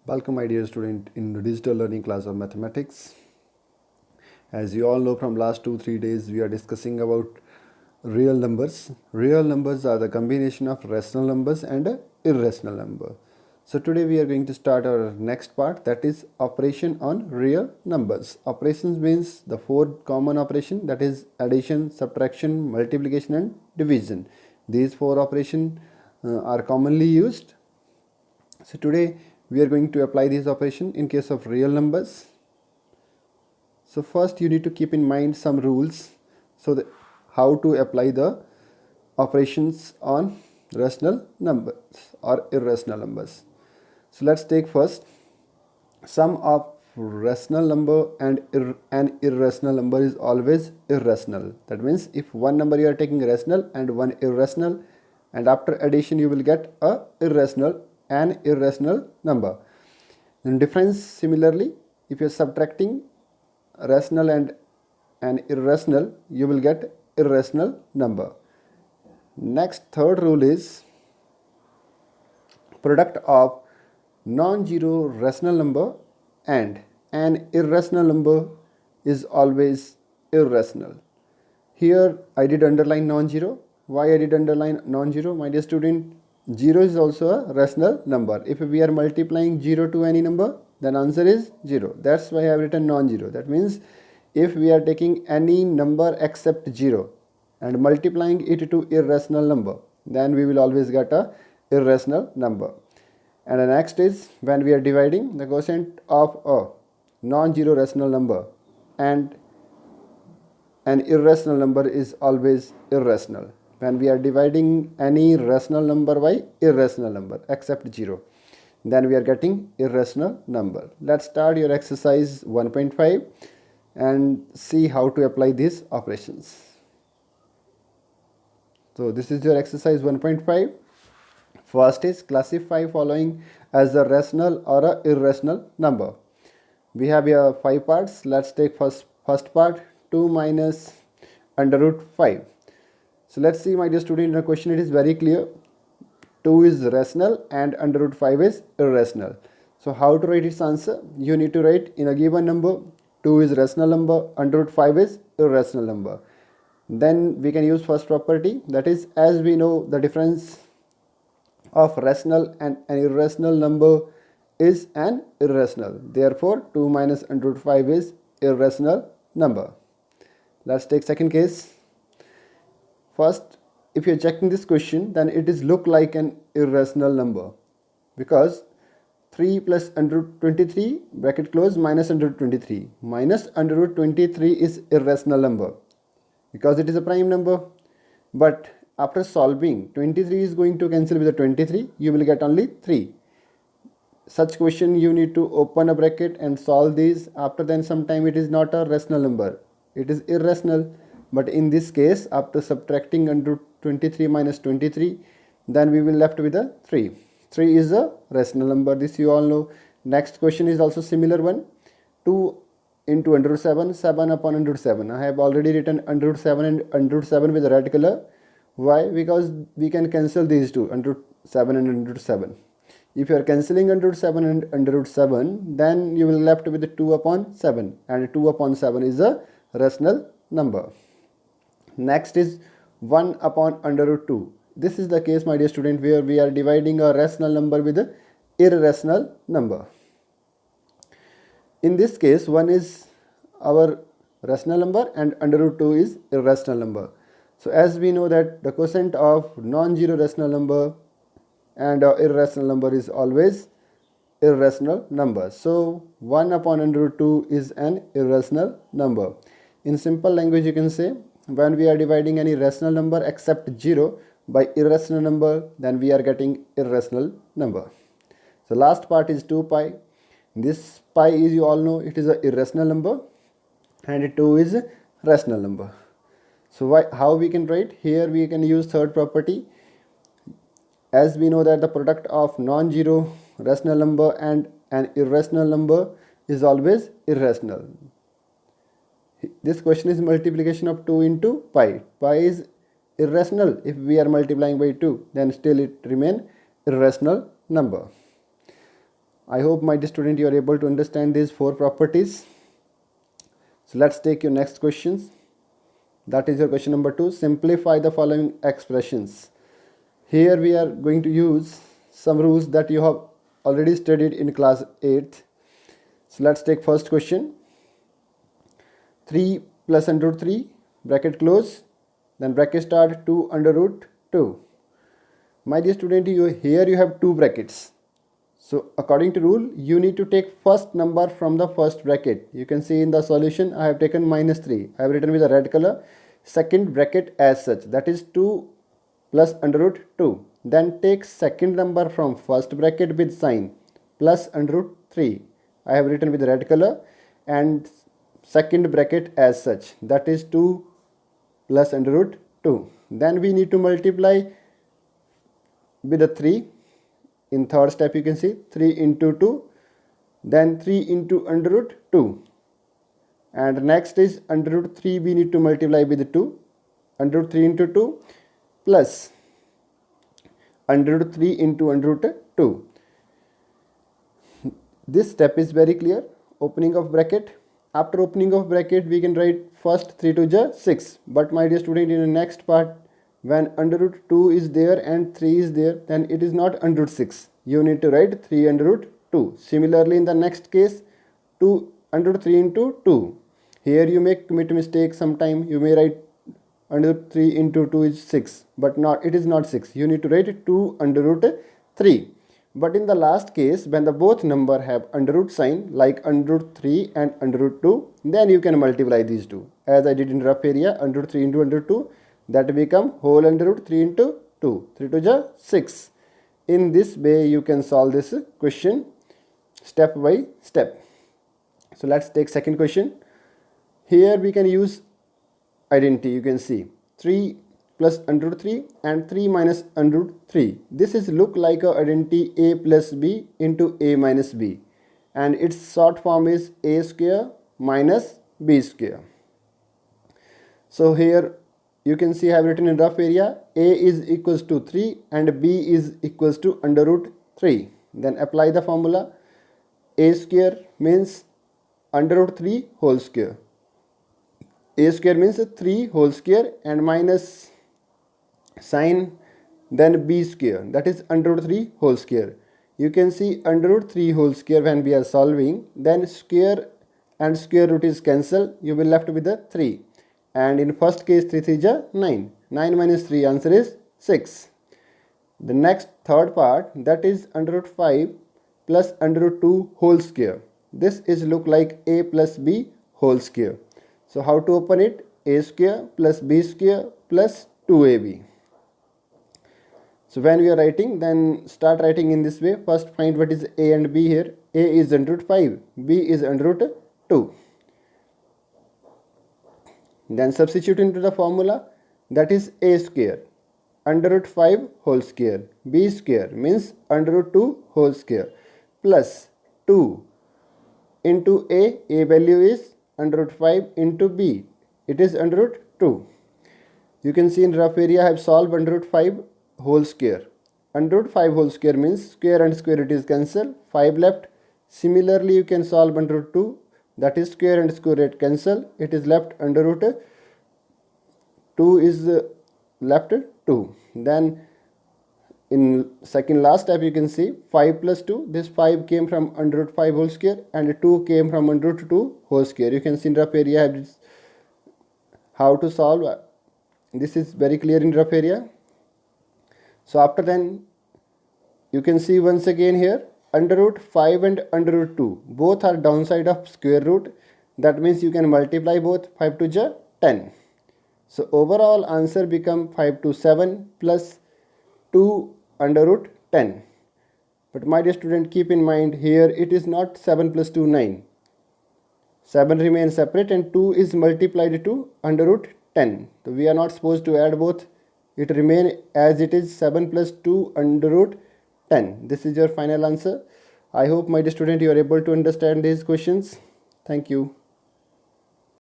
Welcome, my dear student, in the digital learning class of mathematics. As you all know, from last 2-3 days, we are discussing about real numbers. Real numbers are the combination of rational numbers and a irrational number. So today we are going to start our next part, that is operation on real numbers. Operations means the four common operation, that is addition, subtraction, multiplication and division. These four operations are commonly used. So today we are going to apply this operation in case of real numbers. So first you need to keep in mind some rules so that how to apply the operations on rational numbers or irrational numbers. So let's take first sum of rational number and an irrational number is always irrational. That means if one number you are taking rational and one irrational, and after addition you will get a irrational an irrational number. In difference, similarly, if you are subtracting rational and an irrational, you will get irrational number. Next, third rule is product of non-zero rational number and an irrational number is always irrational. Here I did underline non-zero. Why I did underline non-zero? My dear student, 0 is also a rational number. If we are multiplying 0 to any number, then answer is 0. That's why I have written non-zero. That means if we are taking any number except 0 and multiplying it to irrational number, then we will always get a irrational number. And the next is when we are dividing the quotient of a non-zero rational number and an irrational number is always irrational. When we are dividing any rational number by irrational number except 0, then we are getting irrational number. Let's start your exercise 1.5 and see how to apply these operations. So this is your exercise 1.5. First is classify following as a rational or a irrational number. We have here 5 parts. Let's take first part, 2 minus under root 5. So let's see, my dear student, in the question it is very clear. 2 is rational and under root 5 is irrational. So how to write its answer? You need to write in a given number 2 is rational number, under root 5 is irrational number. Then we can use first property, that is, as we know the difference of rational and an irrational number is an irrational. Therefore 2 minus under root 5 is irrational number. Let's take second case. First, if you are checking this question, then it is look like an irrational number because 3 plus under root 23 bracket close minus under root 23 minus under root 23 is irrational number because it is a prime number. But after solving, 23 is going to cancel with the 23, you will get only 3. Such question you need to open a bracket and solve these. After then sometime it is not a rational number, it is irrational. But in this case, after subtracting under 23 minus 23, then we will left with a 3. 3 is a rational number, this you all know. Next question is also similar one. 2 into under root 7, 7 upon under root 7. I have already written under root 7 and under root 7 with red color. Why? Because we can cancel these two, under root 7 and under root 7. If you are cancelling under root 7 and under root 7, then you will left with 2 upon 7, and 2 upon 7 is a rational number. Next is 1 upon under root 2. This is the case, my dear student, where we are dividing a rational number with an irrational number. In this case, 1 is our rational number and under root 2 is irrational number. So as we know that the quotient of non-zero rational number and irrational number is always irrational number. So 1 upon under root 2 is an irrational number. In simple language you can say, when we are dividing any rational number except 0 by irrational number, then we are getting irrational number. So last part is 2 pi. This pi is, you all know, it is a irrational number and 2 is a rational number. So how we can write? Here we can use third property. As we know that the product of non-zero rational number and an irrational number is always irrational. This question is multiplication of 2 into pi. Pi is irrational. If we are multiplying by 2, then still it remain irrational number. I hope my dear student you are able to understand these four properties. So let's take your next questions. That is your question number 2. Simplify the following expressions. Here we are going to use some rules that you have already studied in class 8th. So let's take first question. 3 plus under root 3 bracket close, then bracket start 2 under root 2. My dear student, here you have two brackets. So according to rule, you need to take first number from the first bracket. You can see in the solution I have taken -3. I have written with a red color second bracket as such, that is 2 plus under root 2. Then take second number from first bracket with sign plus under root 3. I have written with red color and second bracket as such, that is 2 plus under root 2. Then we need to multiply with a 3. In third step you can see 3 into 2, then 3 into under root 2, and next is under root 3 we need to multiply with 2, under root 3 into 2 plus under root 3 into under root 2. This step is very clear. Opening of bracket. After opening of bracket we can write first 3 to the 6, but my dear student, in the next part when under root 2 is there and 3 is there, then it is not under root 6. You need to write 3 under root 2. Similarly, in the next case, 2 under root 3 into 2. Here you may commit mistake sometime. You may write under root 3 into 2 is 6, but it is not 6. You need to write 2 under root 3. But in the last case, when the both number have under root sign, like under root 3 and under root 2, then you can multiply these two. As I did in rough area, under root 3 into under root 2, that become whole under root 3 into 2, 3 to the 6. In this way you can solve this question step by step. So let's take second question. Here we can use identity. You can see 3 plus under root 3 and 3 minus under root 3. This is look like a identity a plus b into a minus b, and its short form is a square minus b square. So here you can see I have written in rough area a is equals to 3 and b is equals to under root 3. Then apply the formula. A square means under root 3 whole square. A square means 3 whole square and minus sign, then b square, that is under root 3 whole square. You can see under root 3 whole square when we are solving, then square and square root is cancelled. You will left with the 3. And in first case 3 3 is 9. 9 minus 3, answer is 6. The next third part, that is under root 5 plus under root 2 whole square. This is look like a plus b whole square. So how to open it? A square plus b square plus 2ab. So when we are writing, then start writing in this way. First find what is a and b here. A is under root 5, b is under root 2. Then substitute into the formula, that is a square under root 5 whole square, b square means under root 2 whole square, plus 2 into a value is under root 5 into b, it is under root 2. You can see in rough area I have solved under root 5 whole square. Under root 5 whole square means square and square root is cancelled, 5 left. Similarly you can solve under root 2, that is square and square root cancel, it is left under root 2 is left 2. Then in second last step you can see 5 plus 2, this 5 came from under root 5 whole square and 2 came from under root 2 whole square. You can see in rough area how to solve. This is very clear in rough area. So after then you can see once again here under root 5 and under root 2 both are downside of square root. That means you can multiply both. 5 to the 10. So overall answer become 5 to 7 plus 2 under root 10. But my dear student, keep in mind here it is not 7 plus 2 9. 7 remains separate and 2 is multiplied to under root 10. So we are not supposed to add both. It remain as it is 7 plus 2 under root 10. This is your final answer. I hope my dear student you are able to understand these questions. Thank you.